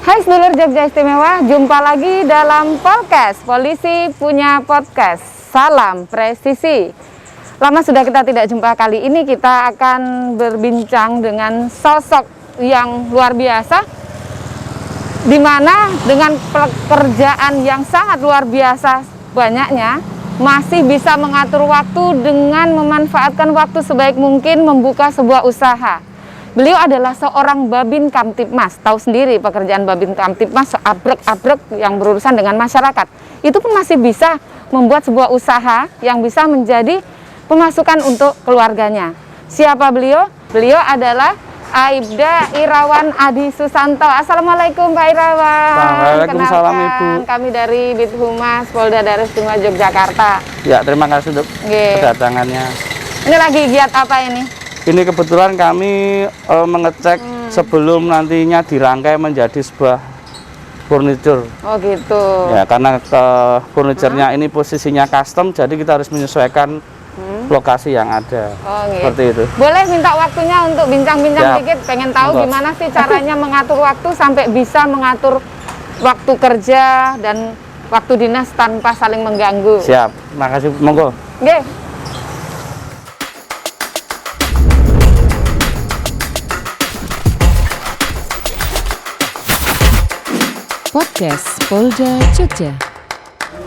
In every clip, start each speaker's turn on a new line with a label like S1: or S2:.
S1: Hai sedulur Jogja Istimewa, jumpa lagi dalam podcast Polisi Punya Podcast. Salam presisi. Lama sudah kita tidak jumpa, kali ini kita akan berbincang dengan sosok yang luar biasa, di mana dengan pekerjaan yang sangat luar biasa banyaknya, masih bisa mengatur waktu dengan memanfaatkan waktu sebaik mungkin membuka sebuah usaha. Beliau adalah seorang Babin Kamtibmas. Tahu sendiri pekerjaan Babin Kamtibmas abrek-abrek yang berurusan dengan masyarakat. Itu pun masih bisa membuat sebuah usaha yang bisa menjadi pemasukan untuk keluarganya. Siapa beliau? Beliau adalah Aibda Irawan Adi Susanto. Assalamualaikum Pak Irawan.
S2: Waalaikumsalam Ibu.
S1: Kami dari Bithumas Polda Daerah Istimewa Yogyakarta.
S2: Ya, terima kasih untuk kedatangannya.
S1: Ini lagi giat apa ini?
S2: Ini kebetulan kami mengecek sebelum nantinya dirangkai menjadi sebuah furniture.
S1: Oh gitu.
S2: Ya, karena furniturnya ini posisinya custom, jadi kita harus menyesuaikan lokasi yang ada.
S1: Oh, gitu.
S2: Seperti itu.
S1: Boleh minta waktunya untuk bincang-bincang dikit, pengen tahu gimana sih caranya mengatur waktu sampai bisa mengatur waktu kerja dan waktu dinas tanpa saling mengganggu.
S2: Siap, makasih, monggo.
S1: Oke.
S3: Podcast Polda Jogja.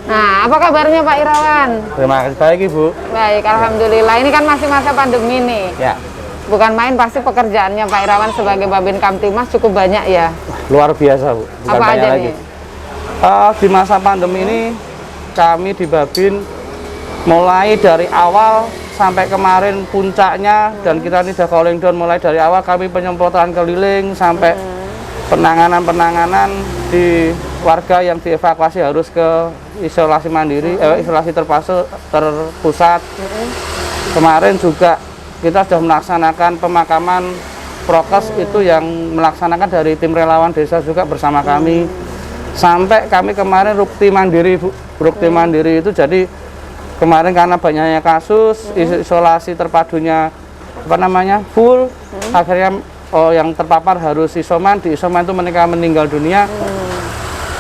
S1: Nah, apa kabarnya Pak Irawan?
S2: Terima kasih, baik Ibu.
S1: Baik, alhamdulillah. Ini kan masih masa pandemi nih.
S2: Ya.
S1: Bukan main, pasti pekerjaannya Pak Irawan sebagai Babin Kamtibmas cukup banyak ya.
S2: Luar biasa, Bu. Bukan
S1: apa
S2: banyak
S1: aja
S2: lagi.
S1: nih?
S2: Di masa pandemi ini kami di Babin mulai dari awal sampai kemarin puncaknya, dan kita ini udah calling down mulai dari awal. Kami penyemprotan keliling sampai penanganan di warga yang dievakuasi harus ke isolasi mandiri, isolasi terpusat. Kemarin juga kita sudah melaksanakan pemakaman prokes, itu yang melaksanakan dari tim relawan desa juga bersama kami. Sampai kami kemarin rukti mandiri, Bu. Rukti mandiri itu jadi kemarin karena banyaknya kasus, isolasi terpadunya full, akhirnya yang terpapar harus isoman, di isoman itu mereka meninggal dunia.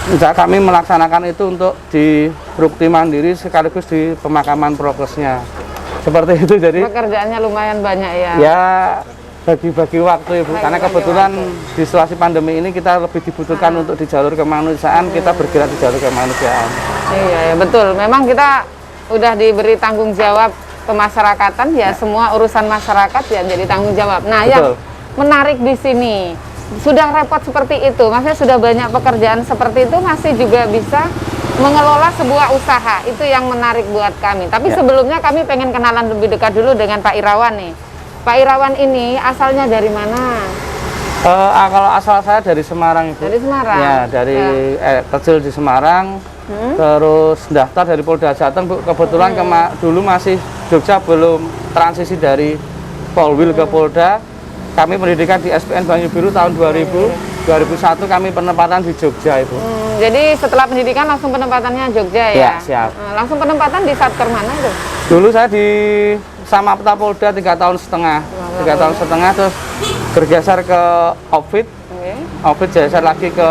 S2: Kami melaksanakan itu untuk di rukti mandiri sekaligus di pemakaman prokesnya. Seperti itu, jadi
S1: Pekerjaannya lumayan banyak ya.
S2: ya bagi-bagi waktu, Ibu. Karena kebetulan di situasi pandemi ini kita lebih dibutuhkan untuk di jalur kemanusiaan, kita bergerak di jalur kemanusiaan.
S1: Iya, ya, betul. Memang kita udah diberi tanggung jawab kemasyarakatan ya, semua urusan masyarakat ya jadi tanggung jawab. Nah,
S2: Betul.
S1: yang menarik di sini sudah repot seperti itu, maksudnya sudah banyak pekerjaan seperti itu, masih juga bisa mengelola sebuah usaha. Itu yang menarik buat kami. Tapi sebelumnya kami pengen kenalan lebih dekat dulu dengan Pak Irawan nih. Pak Irawan ini asalnya dari mana?
S2: Kalau asal saya dari Semarang, Ibu.
S1: Dari Semarang.
S2: Ya, dari kecil di Semarang. Terus daftar dari Polda Jateng, Bu. Kebetulan dulu masih Jogja, belum transisi dari Polwil ke Polda. Kami pendidikan di SPN Banyu Biru tahun 2000. 2001 kami penempatan di Jogja, Ibu.
S1: Jadi setelah pendidikan langsung penempatannya Jogja ya?
S2: Ya, siap.
S1: Langsung penempatan di Satker mana itu?
S2: Dulu saya di Samapta Polda 3 tahun setengah. 3 tahun setengah, terus bergeser ke Opfit. Opfit geser lagi ke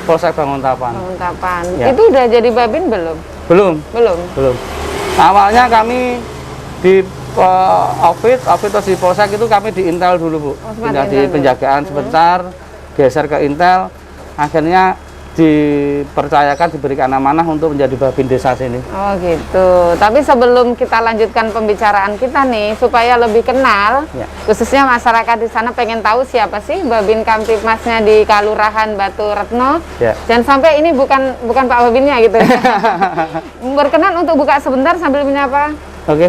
S2: Polsek Banguntapan.
S1: Banguntapan.
S2: Ya.
S1: Itu udah jadi Babin belum?
S2: Belum.
S1: Belum.
S2: Awalnya kami di Opfit terus di Polsek itu kami di Intel dulu, Bu. Pindah di penjagaan sebentar, geser ke Intel, akhirnya dipercayakan, diberikan amanah untuk menjadi Babin desa sini.
S1: Oh gitu. Tapi sebelum kita lanjutkan pembicaraan kita nih, supaya lebih kenal, khususnya masyarakat di sana pengen tahu siapa sih Babin Kamtibmasnya di Kalurahan Batu Retno. Dan sampai ini bukan Pak Babinnya gitu ya. Berkenan untuk buka sebentar sambil menyapa.
S2: Oke.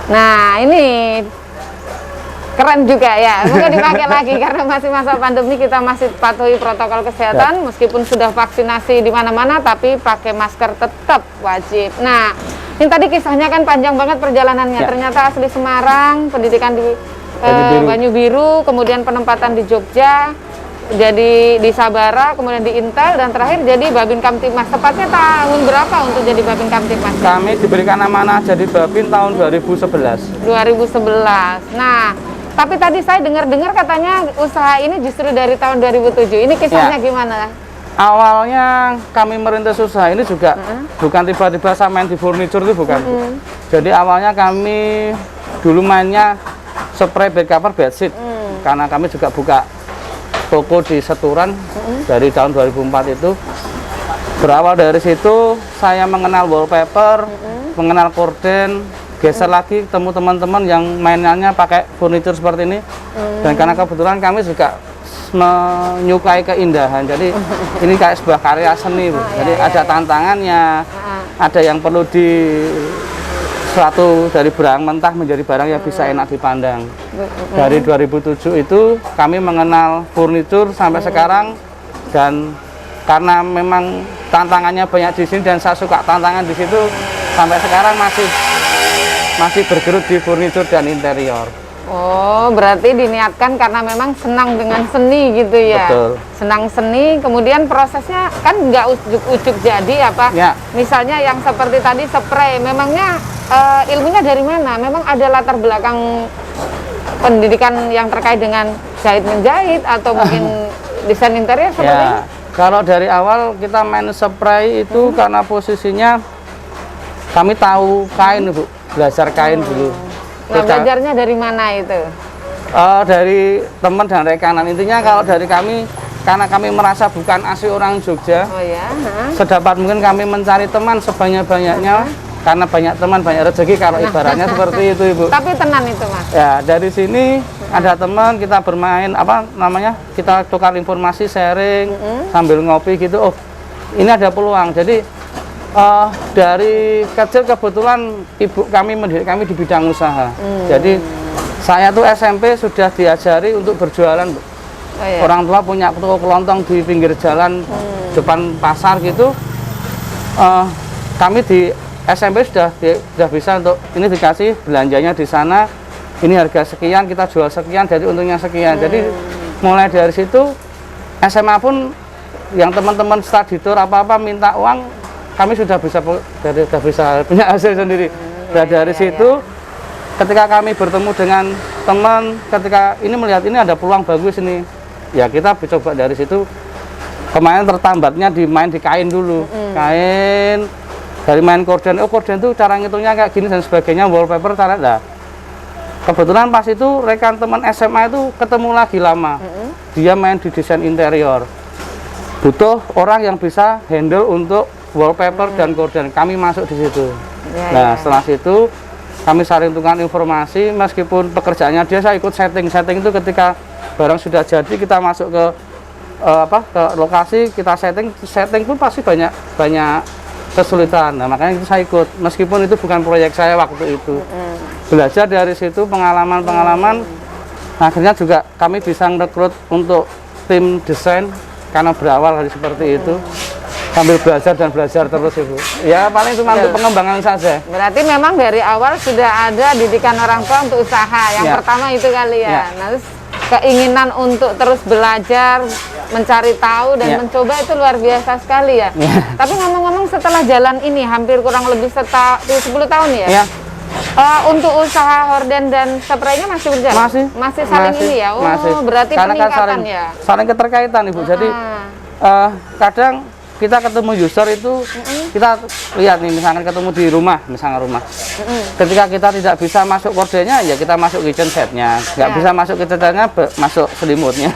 S1: Nah ini keren juga ya, semoga dipakai lagi karena masih masa pandemi, kita masih patuhi protokol kesehatan meskipun sudah vaksinasi di mana-mana, tapi pakai masker tetap wajib. Nah, ini tadi kisahnya kan panjang banget perjalanannya. Ternyata asli Semarang, pendidikan di Banyu Biru, kemudian penempatan di Jogja, jadi di Sabara, kemudian di Intel, dan terakhir jadi Babin Kamtibmas. Tepatnya tahun berapa untuk jadi Babin Kamtibmas?
S2: Kami diberikan amanah jadi Babin tahun 2011.
S1: 2011. Nah, Tapi tadi saya dengar-dengar katanya usaha ini justru dari tahun 2007. Ini kisahnya gimana?
S2: Awalnya kami merintis usaha ini juga bukan tiba-tiba saya main di furniture itu bukan. Jadi awalnya kami dulu mainnya spray bed cover bedsheet. Karena kami juga buka toko di Seturan dari tahun 2004 itu. Berawal dari situ saya mengenal wallpaper, mengenal korden, geser lagi ketemu teman-teman yang mainannya pakai furniture seperti ini. Dan karena kebetulan kami juga menyukai keindahan, jadi ini kayak sebuah karya seni, Bu. Jadi ada tantangannya, ada yang perlu suatu dari barang mentah menjadi barang yang bisa enak dipandang. Dari 2007 itu kami mengenal furniture sampai sekarang, dan karena memang tantangannya banyak di sini dan saya suka tantangan di situ, sampai sekarang masih bergelut di furniture dan interior.
S1: Oh, berarti diniatkan karena memang senang dengan seni gitu ya.
S2: Betul.
S1: Senang seni, kemudian prosesnya kan nggak ujuk-ujuk jadi apa?
S2: Ya.
S1: Misalnya yang seperti tadi spray, memangnya ilmunya dari mana? Memang ada latar belakang pendidikan yang terkait dengan jahit menjahit atau mungkin desain interior seperti ini?
S2: Kalau dari awal kita main spray itu karena posisinya kami tahu kain, Bu. Belajar kain dulu.
S1: Nah, belajarnya dari mana itu?
S2: Dari teman dan rekanan. Intinya kalau dari kami, karena kami merasa bukan asli orang Jogja, sedapat mungkin kami mencari teman sebanyak-banyaknya. Karena banyak teman, banyak rezeki, kalau ibaratnya seperti itu, Ibu.
S1: Tapi tenan itu, Mas?
S2: Ya, dari sini ada teman, kita bermain, kita tukar informasi, sharing, sambil ngopi gitu. Oh, ini ada peluang. Jadi, dari kecil kebetulan ibu kami mendidik kami di bidang usaha. Jadi saya tuh SMP sudah diajari untuk berjualan. Orang tua punya toko kelontong di pinggir jalan depan pasar gitu. Kami di SMP sudah bisa untuk ini dikasih belanjanya di sana. Ini harga sekian, kita jual sekian, jadi untungnya sekian. Jadi mulai dari situ SMA pun yang teman-teman study tour apa-apa minta uang, kami sudah bisa punya hasil sendiri. Dari situ, ketika kami bertemu dengan teman, ketika ini melihat ini ada peluang bagus ini, ya kita coba dari situ. Kemarin tertambatnya main di kain dulu, kain dari main korden. Oh, korden itu cara ngitungnya kayak gini dan sebagainya, wallpaper cara dah. Kebetulan pas itu rekan teman SMA itu ketemu lagi lama, dia main di desain interior. Butuh orang yang bisa handle untuk wallpaper dan korden, kami masuk di situ. Setelah situ kami saling tukar informasi, meskipun pekerjaannya dia, saya ikut setting itu ketika barang sudah jadi kita masuk ke ke lokasi, kita setting pun pasti banyak kesulitan. Nah, makanya itu saya ikut, meskipun itu bukan proyek saya waktu itu. Belajar dari situ, pengalaman, akhirnya juga kami bisa merekrut untuk tim desain karena berawal dari seperti itu. Sambil belajar dan belajar terus, Ibu. Ya paling cuma untuk pengembangan saja.
S1: Berarti memang dari awal sudah ada didikan orang tua untuk usaha. Yang pertama itu kali ya. Nah, terus keinginan untuk terus belajar, mencari tahu dan mencoba itu luar biasa sekali ya. Tapi ngomong-ngomong, setelah jalan ini hampir kurang lebih 10 tahun ya. Untuk usaha horden dan spraynya masih berjalan? Masih saling ini ya? Oh, masih. Berarti karena peningkatan ya?
S2: Saling keterkaitan, Ibu. Jadi kadang kita ketemu user itu, kita lihat nih, misalkan ketemu di rumah, ketika kita tidak bisa masuk kordennya, ya kita masuk kitchen setnya, nggak bisa masuk kitchen setnya, masuk selimutnya.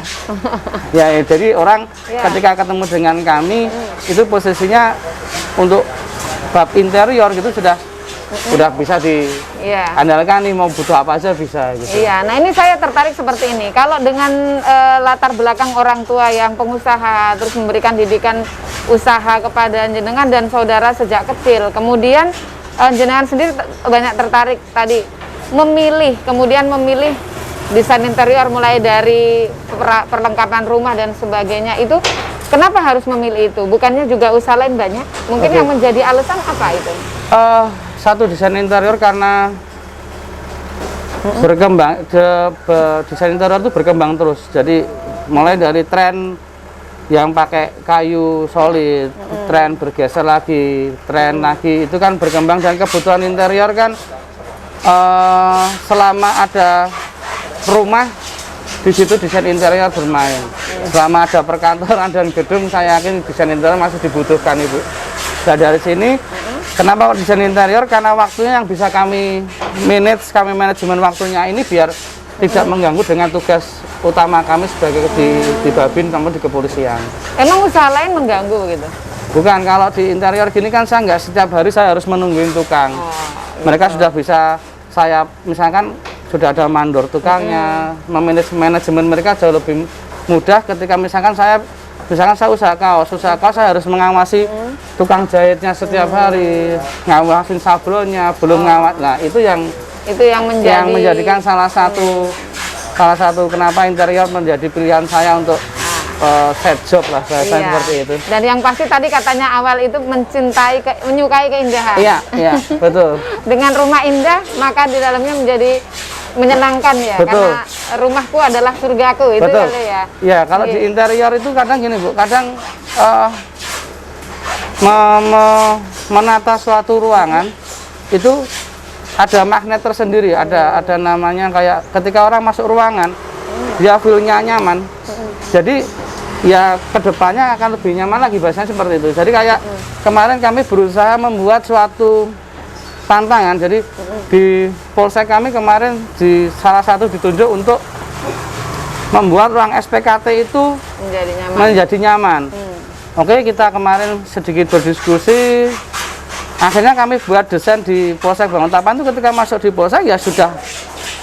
S2: Jadi orang ketika ketemu dengan kami, itu posisinya untuk bab interior gitu sudah bisa diandalkan nih, mau butuh apa aja bisa gitu.
S1: Iya, nah ini saya tertarik seperti ini. Kalau dengan latar belakang orang tua yang pengusaha, terus memberikan didikan usaha kepada jenengan dan saudara sejak kecil, kemudian jenengan sendiri banyak tertarik tadi kemudian memilih desain interior mulai dari perlengkapan rumah dan sebagainya. Itu kenapa harus memilih itu? Bukannya juga usaha lain banyak? Mungkin yang menjadi alasan apa itu?
S2: Satu, desain interior karena berkembang, desain interior itu berkembang terus. Jadi mulai dari tren yang pakai kayu solid, tren bergeser lagi, tren lagi, itu kan berkembang. Dan kebutuhan interior kan selama ada rumah, di situ desain interior bermain. Selama ada perkantoran dan gedung, saya yakin desain interior masih dibutuhkan, Ibu. Nah, dari sini, kenapa kok desain interior? Karena waktunya yang bisa kami manajemen waktunya ini biar tidak mengganggu dengan tugas utama kami sebagai di Babin namun di kepolisian.
S1: Emang usaha lain mengganggu begitu?
S2: Bukan, kalau di interior gini kan saya nggak setiap hari saya harus menungguin tukang. Mereka sudah bisa, saya misalkan sudah ada mandor tukangnya, manajemen mereka jauh lebih mudah ketika misalkan saya usaha kaos saya harus mengawasi tukang jahitnya setiap hari, ngawasin sablonnya, belum ngawat. Nah, itu yang menjadikan salah satu kenapa interior menjadi pilihan saya untuk set job lah, seperti itu.
S1: Dan yang pasti tadi katanya awal itu menyukai keindahan.
S2: Iya, betul.
S1: Dengan rumah indah, maka di dalamnya menjadi menyenangkan ya.
S2: Betul.
S1: Karena rumahku adalah surgaku, itu
S2: betul.
S1: Ya.
S2: Iya, kalau di interior itu kadang gini Bu, kadang menata suatu ruangan itu ada magnet tersendiri, ada namanya, kayak ketika orang masuk ruangan dia feel-nya nyaman. Jadi ya kedepannya akan lebih nyaman lagi, bahasanya seperti itu. Jadi kayak kemarin kami berusaha membuat suatu tantangan. Jadi di polsek kami kemarin di salah satu ditunjuk untuk membuat ruang SPKT itu menjadi nyaman. Oke, kita kemarin sedikit berdiskusi. Akhirnya kami buat desain di Polsek Banguntapan itu ketika masuk di polsek ya sudah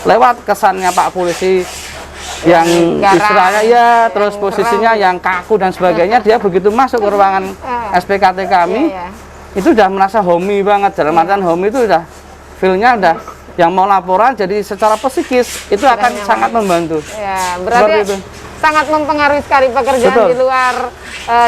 S2: lewat kesannya Pak Polisi yang istilahnya ya, terus posisinya yang kaku dan sebagainya. Dia begitu masuk ke ruangan SPKT kami, itu udah merasa homey banget. Dalam artian homey itu udah feel-nya udah yang mau laporan, jadi secara psikis itu akan sangat membantu.
S1: Ya, berarti sangat mempengaruhi sekali pekerjaan di luar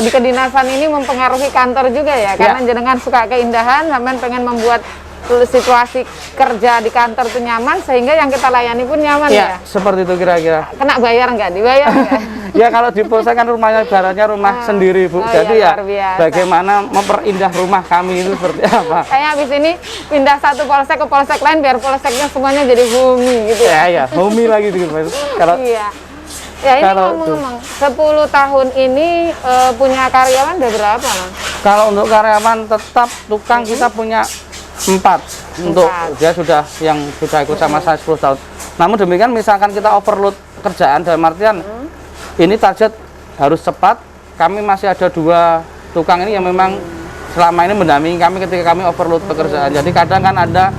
S1: di kedinasan ini, mempengaruhi kantor juga ya, karena jenengan suka keindahan, sampean pengen membuat situasi kerja di kantor itu nyaman sehingga yang kita layani pun nyaman ya.
S2: Seperti itu kira-kira.
S1: Kena bayar nggak? Dibayar nggak?
S2: Ya kalau di polsek kan rumahnya ibaratnya rumah sendiri Bu. Jadi ya bagaimana memperindah rumah kami itu seperti apa?
S1: Kayak habis ini pindah satu polsek ke polsek lain biar polseknya semuanya jadi homey gitu ya.
S2: Ya, homey lagi gitu. Kalau
S1: ya ini ngomong-ngomong, 10 tahun ini punya karyawan udah berapa, Mas?
S2: Kalau untuk karyawan tetap tukang kita punya 4. Untuk dia sudah ikut sama saya 10 tahun. Namun demikian misalkan kita overload kerjaan dalam artian ini target harus cepat, kami masih ada 2 tukang ini yang memang selama ini mendampingi kami ketika kami overload pekerjaan. Jadi kadang kan ada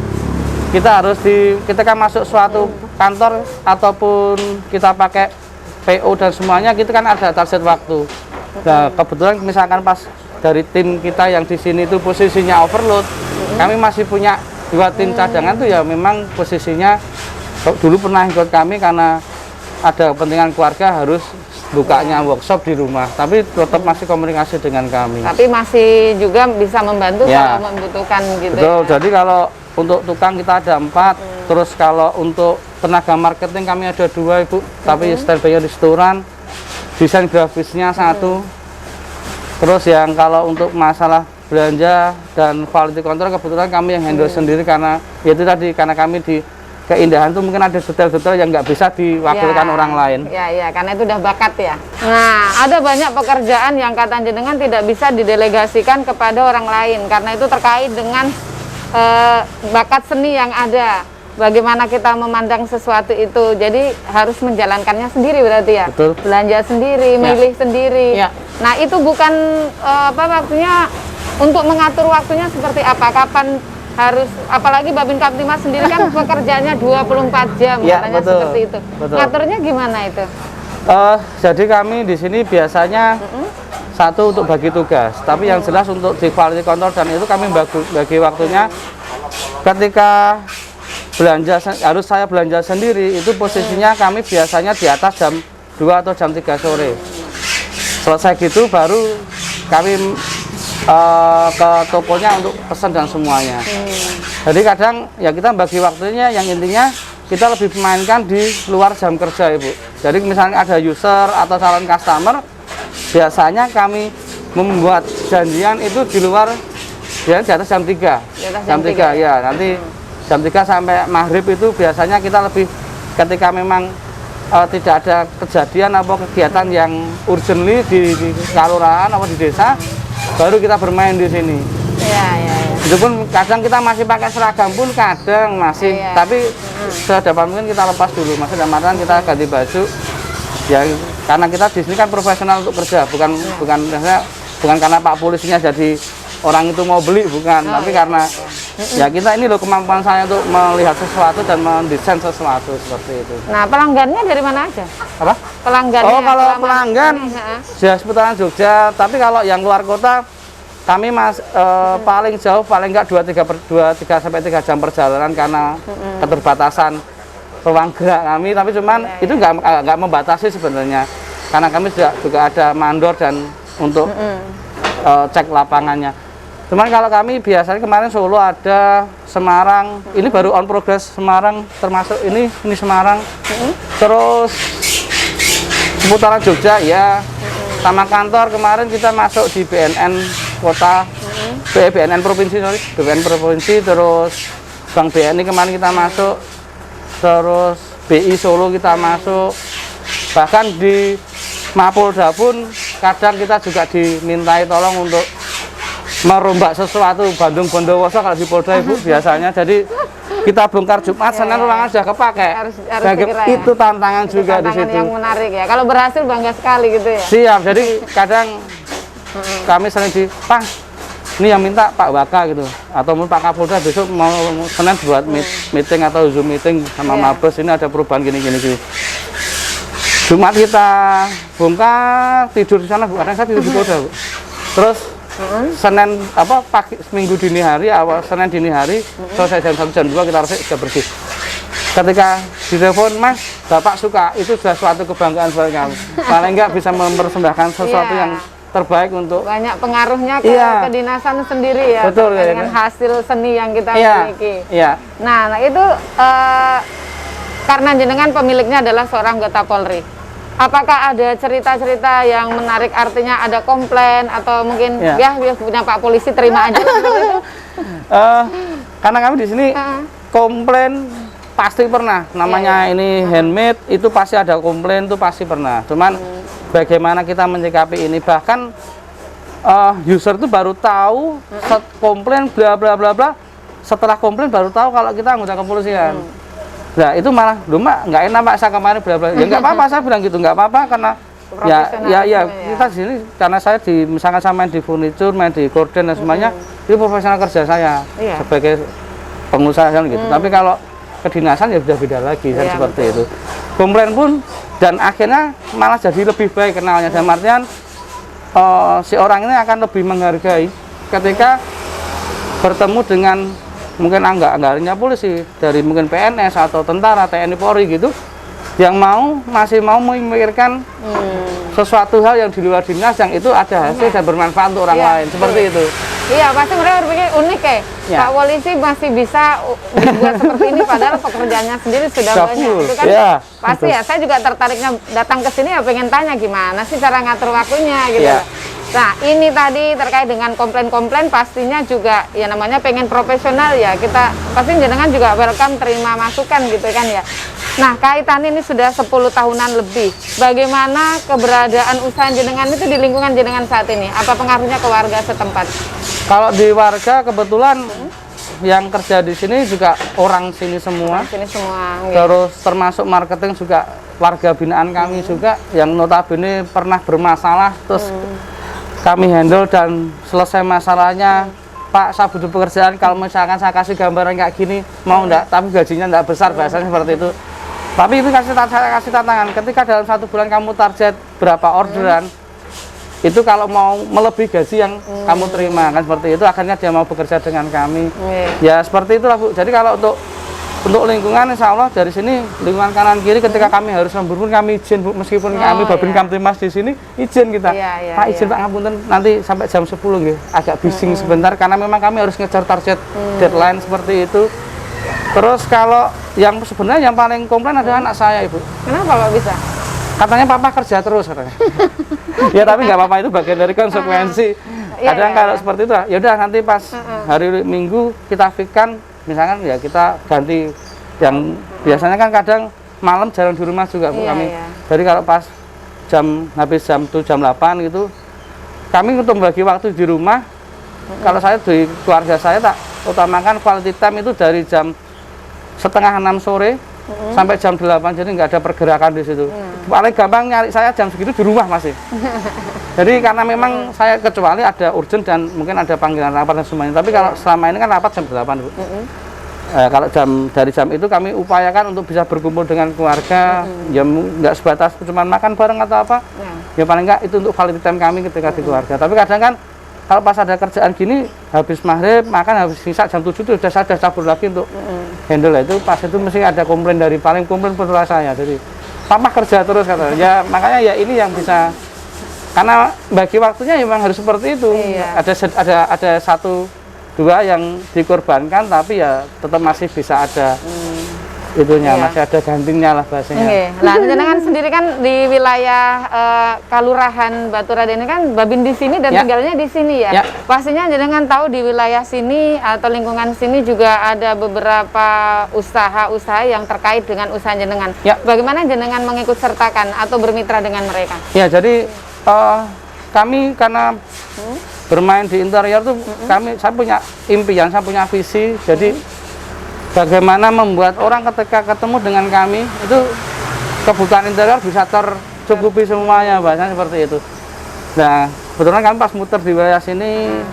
S2: kita harus ketika masuk suatu kantor ataupun kita pakai PO dan semuanya, gitu kan ada target waktu. Nah, kebetulan misalkan pas dari tim kita yang di sini itu posisinya overload, kami masih punya 2 tim cadangan tuh ya memang posisinya dulu pernah ikut kami karena ada kepentingan keluarga harus bukanya workshop di rumah, tapi tetap masih komunikasi dengan kami. Tapi masih juga bisa membantu kalau membutuhkan gitu. Betul. Jadi kalau untuk tukang kita ada 4, terus kalau untuk tenaga marketing kami ada 2 Ibu, tapi standby di setoran, desain grafisnya 1. Terus yang kalau untuk masalah belanja dan quality control kebetulan kami yang handle sendiri karena ya itu tadi, karena kami di keindahan itu mungkin ada detail-detail yang nggak bisa diwakilkan orang lain. Ya, karena itu udah bakat ya. Nah, ada banyak pekerjaan yang kata jenengan tidak bisa didelegasikan kepada orang lain karena itu terkait dengan bakat seni yang ada. Bagaimana kita memandang sesuatu itu, jadi harus menjalankannya sendiri berarti ya. Betul. Belanja sendiri, milih sendiri. Nah itu bukan waktunya, untuk mengatur waktunya seperti apa, kapan harus, apalagi Babin Kaptimas sendiri kan pekerjaannya 24 jam, katanya seperti itu. Ngaturnya gimana itu? Jadi kami di sini biasanya satu untuk bagi tugas, tapi yang jelas untuk di quality control dan itu kami bagi waktunya. Ketika harus saya belanja sendiri, itu posisinya kami biasanya di atas jam 2 atau jam 3 sore. Selesai gitu baru kami ke tokonya untuk pesan dan semuanya. Jadi kadang ya kita bagi waktunya yang intinya kita lebih memainkan di luar jam kerja Ibu. Jadi misalnya ada user atau calon customer, biasanya kami membuat janjian itu di luar ya di atas jam 3. Jam 3 ya, nanti jam 3 sampai maghrib itu biasanya kita lebih ketika memang tidak ada kejadian atau kegiatan yang urgently di kelurahan atau di desa, baru kita bermain di sini.
S1: Iya, iya.
S2: Itu pun kadang kita masih pakai seragam pun kadang masih,
S1: Iya.
S2: tapi sedapat mungkin kita lepas dulu, maksudnya dalam kita ganti baju. Ya karena kita di sini kan profesional untuk kerja, bukan karena Pak Polisinya jadi orang itu mau beli, bukan, tapi karena ya kita ini loh kemampuan saya untuk melihat sesuatu dan mendesain sesuatu seperti itu.
S1: Nah, pelanggannya dari mana aja?
S2: Apa?
S1: Pelanggannya.
S2: Oh, kalau
S1: selama
S2: pelanggan
S1: ini, ha?
S2: ya seputaran Jogja, tapi kalau yang luar kota kami paling jauh paling enggak 2-3 sampai 3 jam perjalanan karena keterbatasan ruang gerak kami, tapi cuman itu enggak membatasi sebenarnya. Karena kami juga ada mandor dan untuk cek lapangannya. Cuman kalau kami biasanya kemarin Solo ada, Semarang, ini baru on progress Semarang, termasuk ini Semarang. Terus seputaran Jogja ya. Sama kantor kemarin kita masuk di BNN kota, BNN provinsi, BNN provinsi, terus Bank BNI kemarin kita masuk, terus BI Solo kita masuk, bahkan di Mapolda pun kadang kita juga dimintai tolong untuk merombak sesuatu, Bandung Bondowoso kalau di Polda Ibu biasanya. Jadi kita bongkar Jumat, Senin ruangan sudah kepake.
S1: Harus dikira, ya.
S2: Itu tantangan
S1: Itu
S2: juga
S1: tantangan
S2: di situ.
S1: yang menarik ya. Kalau berhasil bangga sekali gitu ya.
S2: Siap. Jadi kadang kami sering Pak, ini yang minta Pak Waka gitu, atau mungkin Pak Kapolda besok mau Senin buat meeting atau Zoom meeting sama Mabes, ini ada perubahan gini. Jumat kita bongkar, tidur di sana, Bu. Kadang saya tidur di Polda, Bu. Terus Senin pagi Minggu dini hari, Senin dini hari, selesai jam 1 jam 2 kita resik sudah bersih. Ketika ditelepon, Mas, Bapak suka, itu sudah suatu kebanggaan buat kami. Paling enggak bisa mempersembahkan sesuatu yang terbaik untuk
S1: banyak pengaruhnya ke kedinasan sendiri ya.
S2: Betul,
S1: dengan hasil seni yang kita miliki.
S2: Iya.
S1: Nah, itu karena jenengan pemiliknya adalah seorang anggota Polri. Apakah ada cerita-cerita yang menarik, artinya ada komplain atau mungkin ya punya Pak Polisi terima aja lah seperti itu?
S2: Karena kami di sini komplain pasti pernah. Namanya ini handmade, itu pasti ada komplain, itu pasti pernah. Cuman bagaimana kita menyikapi ini, bahkan user itu baru tahu komplain bla bla bla bla, setelah komplain baru tahu kalau kita anggota kepolisian. Nah itu malah, Mbak nggak enak Pak, saya kemarin bla bla. Ya nggak apa-apa, saya bilang gitu, nggak apa-apa karena ya kita di sini karena saya misalkan saya main di furniture, main di gorden dan semuanya, itu profesional kerja saya sebagai pengusaha gitu. Tapi kalau kedinasan ya sudah beda lagi kan seperti itu. Komplain pun dan akhirnya malah jadi lebih baik kenalnya, dalam artian si orang ini akan lebih menghargai ketika bertemu dengan mungkin anggarannya polisi, dari mungkin PNS atau tentara, TNI, Polri gitu, yang masih mau memikirkan sesuatu hal yang di luar dinas yang itu ada hasil dan bermanfaat untuk orang lain, seperti itu.
S1: Iya, pasti mereka berpikir unik ya. Pak Polisi masih bisa dibuat seperti ini, padahal pekerjaannya sendiri sudah banyak. Itu kan pasti ya, saya juga tertariknya datang ke sini ya pengen tanya gimana sih cara ngatur waktunya gitu. Nah, ini tadi terkait dengan komplain-komplain pastinya juga ya namanya pengen profesional ya. Kita pasti jenengan juga welcome terima masukan gitu kan ya. Nah, kaitan ini sudah 10 tahunan lebih. Bagaimana keberadaan usaha jenengan itu di lingkungan jenengan saat ini? Apa pengaruhnya ke warga setempat?
S2: Kalau di warga kebetulan yang kerja di sini juga orang sini semua.
S1: Sini semua.
S2: Terus termasuk marketing juga warga binaan kami juga yang notabene pernah bermasalah terus kami handle dan selesai masalahnya. Pak, saya butuh pekerjaan, kalau misalkan saya kasih gambaran kayak gini mau enggak, tapi gajinya enggak besar, bahasanya seperti itu. Tapi itu saya kasih tantangan, ketika dalam 1 bulan kamu target berapa orderan, itu kalau mau melebihi gaji yang kamu terima, kan seperti itu, akhirnya dia mau bekerja dengan kami. Ya seperti itulah Bu. Jadi kalau untuk lingkungan, insya Allah dari sini lingkungan kanan kiri ketika kami harus memburu kami izin Bu, meskipun kami Babin Kamtimas di sini izin kita. Pak izin Pak ngapunten nanti sampai jam 10 nggih. Agak bising sebentar karena memang kami harus ngejar target deadline seperti itu. Terus kalau yang sebenarnya yang paling komplain adalah anak saya Ibu.
S1: Kenapa Pak bisa?
S2: Katanya Papa kerja terus katanya. Ya tapi nggak apa-apa, itu bagian dari konsekuensi. Kadang kalau seperti itu ya udah nanti pas hari Minggu kita fikirkan. Misalkan ya kita ganti yang biasanya kan kadang malam jarang di rumah juga Bu
S1: Iya,
S2: kami.
S1: iya.
S2: Jadi kalau pas habis jam 7 jam 8 gitu, kami untuk membagi waktu di rumah. Kalau saya di keluarga saya tak utamakan quality time itu dari jam setengah 6 sore sampai jam 8, jadi nggak ada pergerakan di situ. Paling gampang nyari saya jam segitu di rumah masih. Jadi karena memang saya kecuali ada urgent dan mungkin ada panggilan rapat dan semuanya. Tapi kalau selama ini kan rapat jam 8 Bu. Kalau dari jam itu kami upayakan untuk bisa berkumpul dengan keluarga, ya nggak sebatas cuma makan bareng atau apa, ya paling nggak itu untuk quality time kami ketika di keluarga. Tapi kadang kan kalau pas ada kerjaan gini, habis maghrib makan, habis sisa jam 7 itu sudah saya cabut lagi untuk handle itu. Pas itu mesti ada komplain komplain putra saya, jadi papa kerja terus katanya. Ya makanya ya ini yang bisa, karena bagi waktunya memang harus seperti itu.
S1: Iya.
S2: Ada satu dua yang dikorbankan, tapi ya tetap masih bisa ada itunya,
S1: Iya.
S2: masih ada gantinya lah bahasanya.
S1: Oke. Lah jenengan sendiri kan di wilayah Kalurahan Baturaden ini kan Babin di sini dan
S2: Ya.
S1: tinggalnya di sini ya.
S2: Ya.
S1: Pastinya jenengan tahu di wilayah sini atau lingkungan sini juga ada beberapa usaha-usaha yang terkait dengan usaha jenengan.
S2: Ya.
S1: Bagaimana jenengan mengikut sertakan atau bermitra dengan mereka?
S2: Ya, jadi kami karena bermain di interior tuh saya punya impian, saya punya visi. Jadi bagaimana membuat orang ketika ketemu dengan kami itu kebutuhan interior bisa tercukupi semuanya, bahasanya seperti itu. Nah, kebetulan kami pas muter di wilayah sini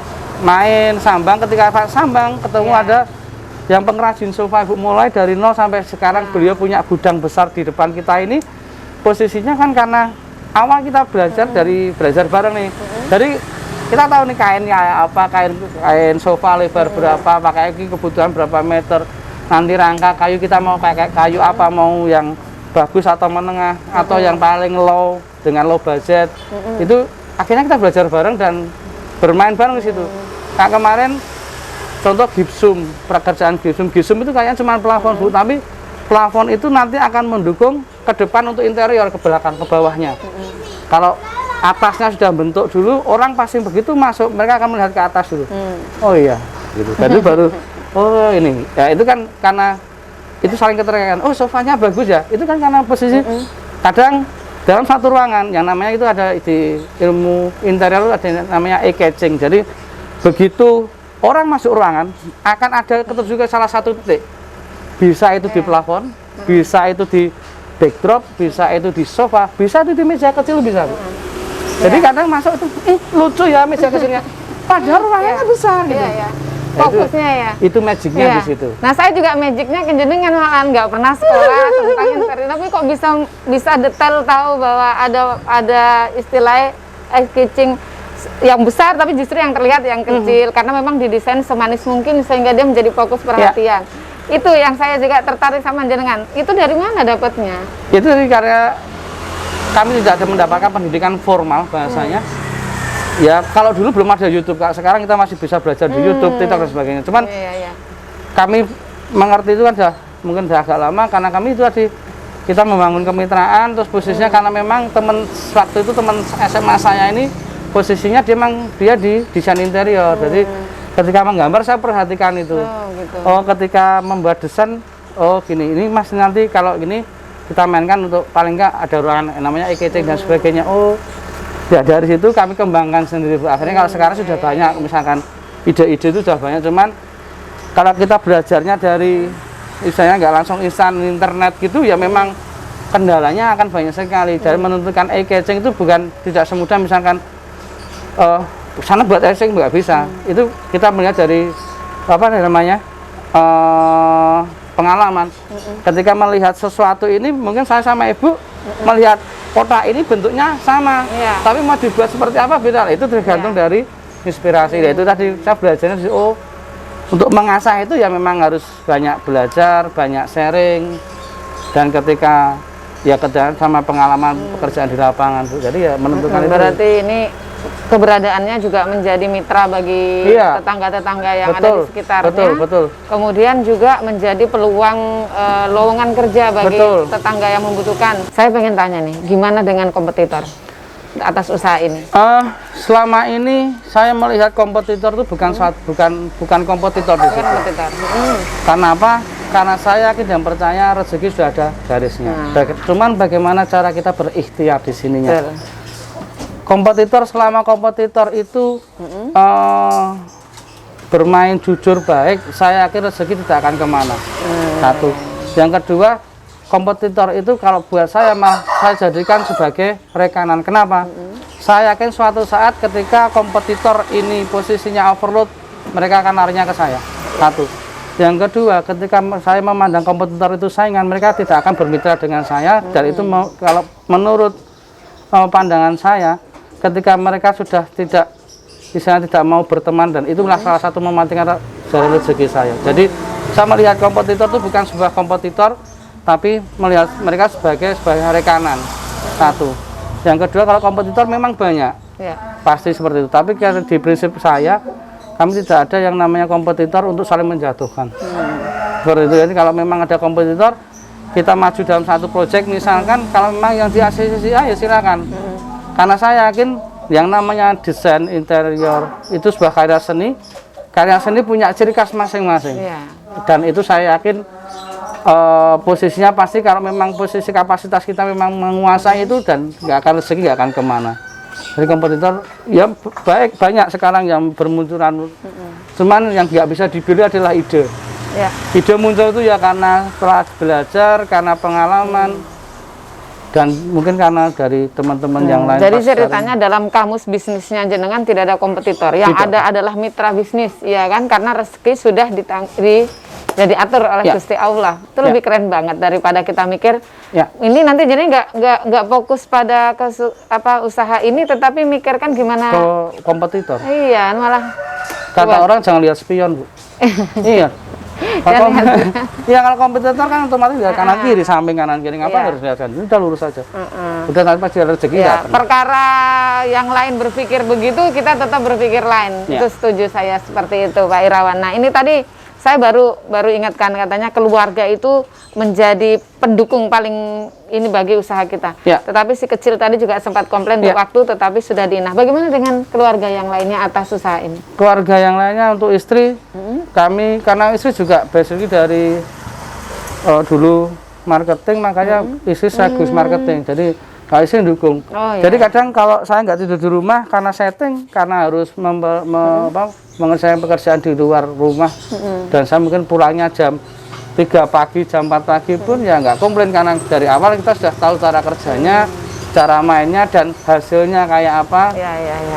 S2: main Sambang, ketika Sambang ketemu ada yang pengrajin sofa Ibu, mulai dari nol sampai sekarang beliau punya gudang besar di depan kita ini. Posisinya kan karena awal kita belajar bareng nih. Jadi kita tahu nih kainnya apa, kain sofa lebar berapa, pakai kebutuhan berapa meter, nanti rangka kayu kita mau pakai kayu apa, mau yang bagus atau menengah atau yang paling low dengan low budget. Itu akhirnya kita belajar bareng dan bermain bareng di situ. Kayak kemarin contoh gipsum, pekerjaan gipsum itu kayaknya cuma plafon Bu, tapi plafon itu nanti akan mendukung ke depan untuk interior, ke belakang, ke bawahnya. Kalau atasnya sudah bentuk dulu, orang pasti begitu masuk, mereka akan melihat ke atas dulu. Oh iya, gitu. Jadi baru, oh ini, ya itu kan karena itu saling keterkaitan. Oh sofanya bagus ya, itu kan karena posisi. Kadang dalam satu ruangan, yang namanya itu ada di ilmu interior itu ada yang namanya eye catching. Jadi begitu orang masuk ruangan, akan ada keterjungan salah satu titik. Bisa itu di plafon, bisa itu di backdrop, bisa itu di sofa, bisa itu di meja kecil, bisa Bu. Jadi kadang masuk itu, lucu ya meja kecilnya, padahal ruangannya besar gitu.
S1: Iya, iya. Fokusnya ya.
S2: Itu magicnya
S1: Iya.
S2: di situ.
S1: Nah saya juga magicnya kenjenengan malahan nggak pernah sekolah tentang interior, tapi kok bisa detail tahu bahwa ada istilah catching yang besar tapi justru yang terlihat yang kecil karena memang didesain semanis mungkin sehingga dia menjadi fokus perhatian. Itu yang saya juga tertarik sama jenengan. Itu dari mana dapatnya?
S2: Itu karena kami tidak ada mendapatkan pendidikan formal bahasanya. Ya kalau dulu belum ada YouTube, Kak. Sekarang kita masih bisa belajar di YouTube, TikTok dan sebagainya. Cuman
S1: Iya.
S2: kami mengerti itu kan mungkin sudah agak lama karena kami itu tadi kita membangun kemitraan, terus posisinya karena memang waktu itu teman SMA saya ini posisinya dia di desain interior. Jadi ketika menggambar saya perhatikan itu.
S1: Oh, gitu.
S2: Oh, ketika membuat desain, oh gini, ini Mas nanti kalau gini kita mainkan untuk paling enggak ada ruangan namanya e-catching dan sebagainya. Oh, ya dari situ kami kembangkan sendiri Bu. Akhirnya kalau sekarang sudah banyak, misalkan ide-ide itu sudah banyak. Cuman kalau kita belajarnya dari misalnya nggak langsung instan internet gitu, ya memang kendalanya akan banyak sekali. Dari menentukan e-catching itu bukan tidak semudah misalkan sana buat e-catching nggak bisa. Itu kita melihat dari apa namanya pengalaman. Ketika melihat sesuatu ini, mungkin saya sama Ibu melihat kotak ini bentuknya sama, tapi mau dibuat seperti apa beda. Itu tergantung dari inspirasi. Itu tadi saya belajarnya untuk mengasah itu ya memang harus banyak belajar, banyak sharing, dan ketika ya kerjaan sama pengalaman pekerjaan di lapangan Bu. Jadi ya menentukan itu.
S1: Berarti ini keberadaannya juga menjadi mitra bagi tetangga-tetangga yang ada di sekitarnya.
S2: Betul.
S1: Kemudian juga menjadi peluang lowongan kerja bagi tetangga yang membutuhkan. Saya pengen tanya nih, gimana dengan kompetitor atas usaha ini?
S2: Selama ini saya melihat kompetitor itu bukan kompetitor di situ.
S1: Kompetitor.
S2: Karena apa? karena saya yakin dan percaya rezeki sudah ada garisnya. Cuman bagaimana cara kita berikhtiar di sininya.
S1: Betul.
S2: Kompetitor, selama kompetitor itu bermain jujur baik, saya yakin rezeki tidak akan kemana. Satu. Yang kedua, kompetitor itu kalau buat saya saya jadikan sebagai rekanan. Kenapa? Saya yakin suatu saat ketika kompetitor ini posisinya overload, mereka akan larinya ke saya. Satu. Yang kedua, ketika saya memandang kompetitor itu saingan, mereka tidak akan bermitra dengan saya. Dan itu kalau menurut pandangan saya, ketika mereka sudah tidak mau berteman, dan itulah salah satu memantingkan dari rezeki saya. Jadi saya melihat kompetitor itu bukan sebuah kompetitor, tapi melihat mereka sebagai rekanan. Satu. Yang kedua, kalau kompetitor memang banyak, pasti seperti itu. Tapi di prinsip saya, kami tidak ada yang namanya kompetitor untuk saling menjatuhkan. Seperti itu. Jadi kalau memang ada kompetitor, kita maju dalam satu proyek, misalkan kalau memang yang di ACC ya silakan. Karena saya yakin yang namanya desain interior itu sebuah karya seni. Karya seni punya ciri khas masing-masing. Dan itu saya yakin posisinya pasti kalau memang posisi kapasitas kita memang menguasai itu, dan nggak akan rezeki nggak akan kemana. Jadi kompetitor ya baik, banyak sekarang yang bermunculan. Cuman yang nggak bisa dipilih adalah ide. Ide muncul itu ya karena setelah belajar, karena pengalaman, dan mungkin karena dari teman-teman yang lain.
S1: Jadi ceritanya dalam kamus bisnisnya jenengan tidak ada kompetitor, yang ada adalah mitra bisnis, ya kan? Karena rezeki sudah diatur oleh Gusti Allah. Itu lebih keren banget daripada kita mikir ini nanti jadi nggak fokus pada usaha ini, tetapi mikirkan gimana
S2: ke kompetitor.
S1: Iya, malah
S2: kata orang jangan lihat spion, Bu. Iya. Kalau kompetitor kan otomatis lihat kanan kiri, samping kanan kiri, ngapa harus lihat kan? Udah lurus aja. Udah nanti pasti ada rezeki.
S1: Perkara yang lain berpikir begitu, kita tetap berpikir lain. Itu setuju saya seperti itu, Pak Irawan. Nah, ini tadi saya baru ingatkan, katanya keluarga itu menjadi pendukung paling ini bagi usaha kita. Tetapi si kecil tadi juga sempat komplain waktu, tetapi sudah diinah. Bagaimana dengan keluarga yang lainnya atas usaha ini?
S2: Keluarga yang lainnya untuk istri, kami karena istri juga basically dari dulu marketing, makanya istri saya Gus marketing. Jadi kalau istri dukung. Jadi kadang kalau saya nggak tidur di rumah karena setting, karena harus mengerjakan pekerjaan di luar rumah, dan saya mungkin pulangnya jam 3 pagi, jam 4 pagi pun ya nggak komplain, karena dari awal kita sudah tahu cara kerjanya, cara mainnya, dan hasilnya kayak apa.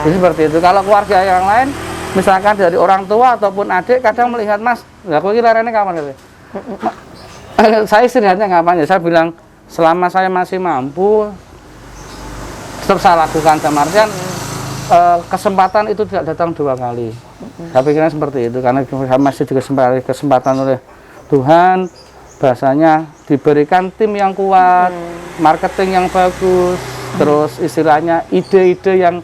S2: Jadi seperti itu. Kalau keluarga yang lain, misalkan dari orang tua ataupun adik, kadang melihat, Mas, aku kira ini kapan gitu. Saya istirahatnya kapan ya? Saya bilang selama saya masih mampu, terus saya lakukan. Dalam artian kesempatan itu tidak datang 2 kali. Saya pikirnya seperti itu, karena saya masih dikasih kesempatan oleh Tuhan, bahasanya diberikan tim yang kuat, marketing yang bagus, terus istilahnya ide-ide yang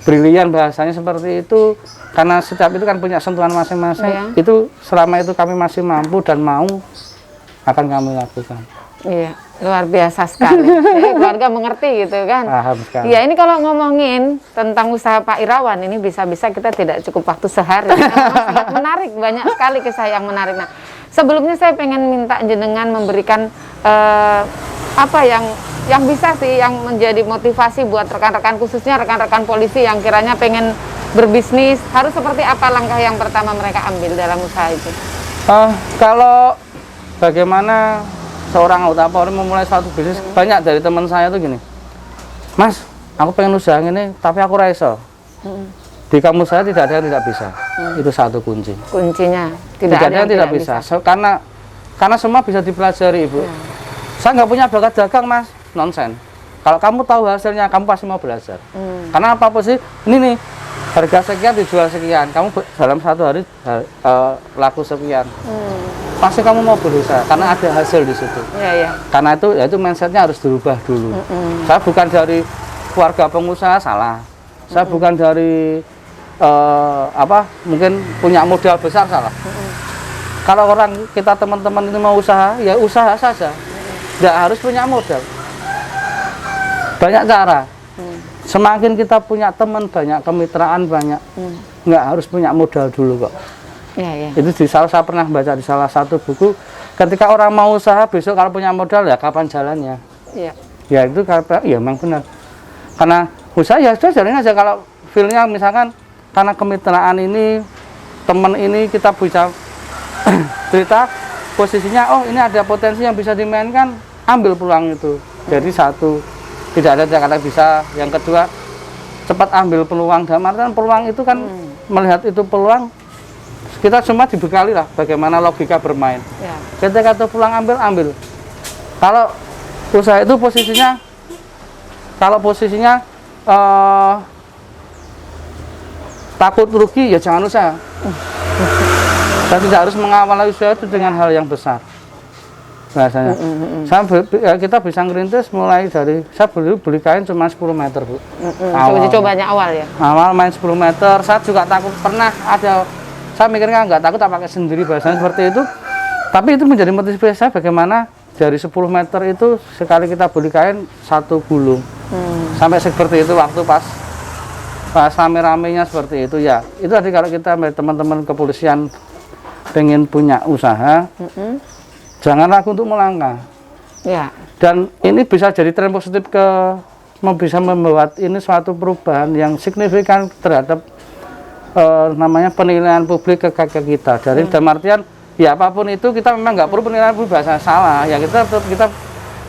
S2: brilian, bahasanya seperti itu. Karena setiap itu kan punya sentuhan masing-masing. Itu selama itu kami masih mampu dan mau, akan kami lakukan.
S1: Iya, luar biasa sekali. Jadi keluarga mengerti gitu kan.
S2: Paham sekali.
S1: Ya, ini kalau ngomongin tentang usaha Pak Irawan ini bisa-bisa kita tidak cukup waktu sehari. Sangat menarik, banyak sekali kisah yang menarik. Nah, sebelumnya saya pengen minta jenengan memberikan apa yang bisa sih yang menjadi motivasi buat rekan-rekan, khususnya rekan-rekan polisi yang kiranya pengen berbisnis, harus seperti apa langkah yang pertama mereka ambil dalam usaha itu?
S2: Kalau bagaimana seorang anggota Polri memulai satu bisnis, banyak dari teman saya tuh gini, Mas, aku pengen usaha ini, tapi aku raiso. Di kampus saya tidak ada yang tidak bisa. Itu satu kunci. Kuncinya tidak ada yang tidak bisa. Karena semua bisa dipelajari, Ibu. Saya nggak punya bakat dagang, Mas, nonsen. Kalau kamu tahu hasilnya, kamu pasti mau belajar. Karena apa sih? Ini nih, harga sekian dijual sekian, kamu dalam 1 hari laku sekian. Pasti kamu mau berusaha karena ada hasil di situ. Karena itu mindsetnya harus dirubah dulu. Saya bukan dari keluarga pengusaha, salah. Saya bukan dari mungkin punya modal besar, salah. Kalau orang kita teman-teman ini mau usaha, ya usaha saja. Nggak harus punya modal. Banyak cara. Semakin kita punya teman banyak, kemitraan banyak, nggak harus punya modal dulu kok. Itu saya pernah baca di salah satu buku, ketika orang mau usaha besok kalau punya modal ya kapan jalannya?
S1: Iya.
S2: Ya itu ya memang benar. Karena usaha ya sudah jalanin aja. Kalau feelnya misalkan karena kemitraan ini, teman ini kita bisa cerita posisinya, oh ini ada potensi yang bisa dimainkan, ambil peluang itu. Jadi satu, tidak ada kata bisa. Yang kedua, cepat ambil peluang. Dalam artian peluang itu kan melihat itu peluang, kita cuma dibekali lah bagaimana logika bermain.
S1: Ya.
S2: Ketika itu peluang ambil. Kalau usaha itu posisinya, takut rugi ya jangan usaha. Dan tidak harus mengawali usaha itu dengan hal yang besar. Biasanya. Kita bisa ngerintis mulai dari, saya beli kain cuma 10 meter, Bu.
S1: Cobanya awal ya?
S2: Awal main 10 meter, saya juga takut, pernah ada, saya mikirnya nggak takut, tak pakai sendiri, bahasanya seperti itu. Tapi itu menjadi motivasi saya bagaimana dari 10 meter itu sekali kita beli kain 1 gulung. Sampai seperti itu waktu pas rame-ramenya seperti itu ya. Itu tadi kalau kita teman-teman kepolisian pengen punya usaha, jangan ragu untuk melangkah.
S1: Ya.
S2: Dan ini bisa jadi tren positif bisa membuat ini suatu perubahan yang signifikan terhadap namanya penilaian publik ke kita. Dari dalam artian ya apapun itu kita memang nggak perlu penilaian publik bahasa salah. Ya kita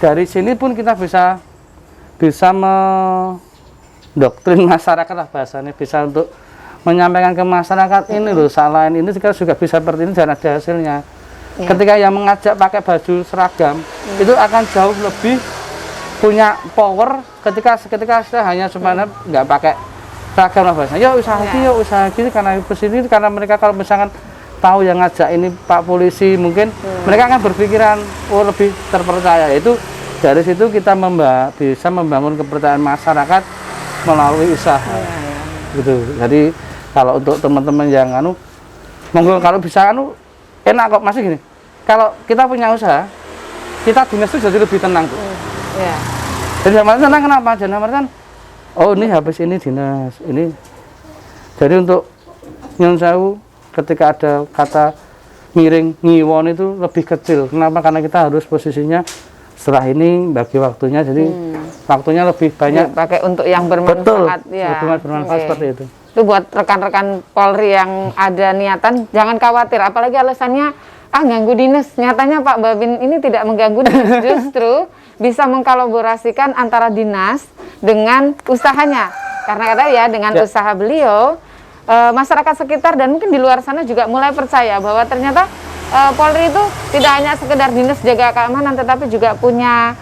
S2: dari sini pun kita bisa mendoktrin masyarakat lah bahasanya, bisa untuk menyampaikan ke masyarakat ini loh salah ini kita juga bisa seperti ini dan ada hasilnya. Ya. Ketika yang mengajak pakai baju seragam itu akan jauh lebih punya power ketika kita hanya sebenarnya nggak pakai seragam lah bahasanya. Yuk usaha gini karena kesini karena mereka kalau misalkan tahu yang ngajak ini Pak Polisi mungkin mereka akan berpikiran lebih terpercaya. Itu dari situ kita bisa membangun kepercayaan masyarakat melalui usaha. Gitu. Jadi kalau untuk teman-teman yang monggo kalau bisa enak kok masih gini. Kalau kita punya usaha, kita dinas itu jadi lebih tenang, Bu.
S1: Ya.
S2: Jadi sama tenang kenapa? Jangan kan oh ini habis ini dinas, ini. Jadi untuk nyun sewu ketika ada kata miring ngiwon itu lebih kecil. Kenapa? Karena kita harus posisinya setelah ini bagi waktunya jadi waktunya lebih banyak
S1: pakai untuk yang bermanfaat.
S2: Betul,
S1: ya.
S2: bermanfaat seperti itu.
S1: Itu buat rekan-rekan Polri yang ada niatan jangan khawatir, apalagi alasannya ganggu dinas. Nyatanya Pak Babin ini tidak mengganggu dinas, justru bisa mengkolaborasikan antara dinas dengan usahanya. Karena kata ya dengan usaha beliau masyarakat sekitar dan mungkin di luar sana juga mulai percaya bahwa ternyata Polri itu tidak hanya sekedar dinas jaga keamanan tetapi juga punya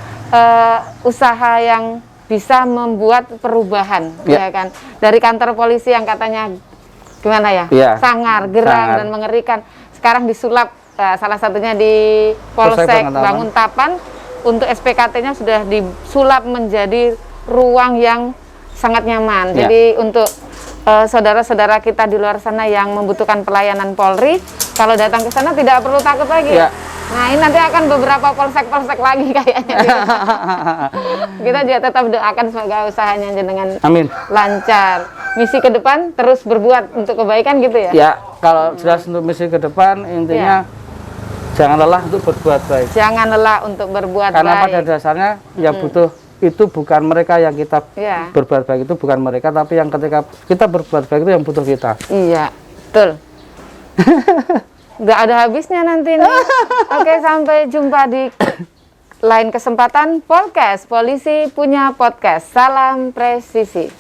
S1: usaha yang bisa membuat perubahan, ya kan? Dari kantor polisi yang katanya gimana ya, sangar, geram dan mengerikan, sekarang disulap salah satunya di Polsek Banguntapan untuk SPKT-nya sudah disulap menjadi ruang yang sangat nyaman. Jadi untuk saudara-saudara kita di luar sana yang membutuhkan pelayanan Polri, kalau datang ke sana tidak perlu takut lagi. Nah ini nanti akan beberapa polsek-polsek lagi kayaknya. Kita juga tetap doakan semoga usahanya dengan lancar. Misi ke depan terus berbuat untuk kebaikan gitu ya? Ya,
S2: kalau jelas untuk misi ke depan intinya jangan lelah untuk berbuat baik.
S1: Jangan lelah untuk berbuat baik.
S2: Karena pada dasarnya yang butuh itu bukan mereka yang kita berbuat baik, itu bukan mereka, tapi yang ketika kita berbuat baik itu yang butuh kita.
S1: Iya, betul. Nggak ada habisnya nanti nih. Oke, sampai jumpa di lain kesempatan. Polkes, Polisi Punya Podcast. Salam presisi.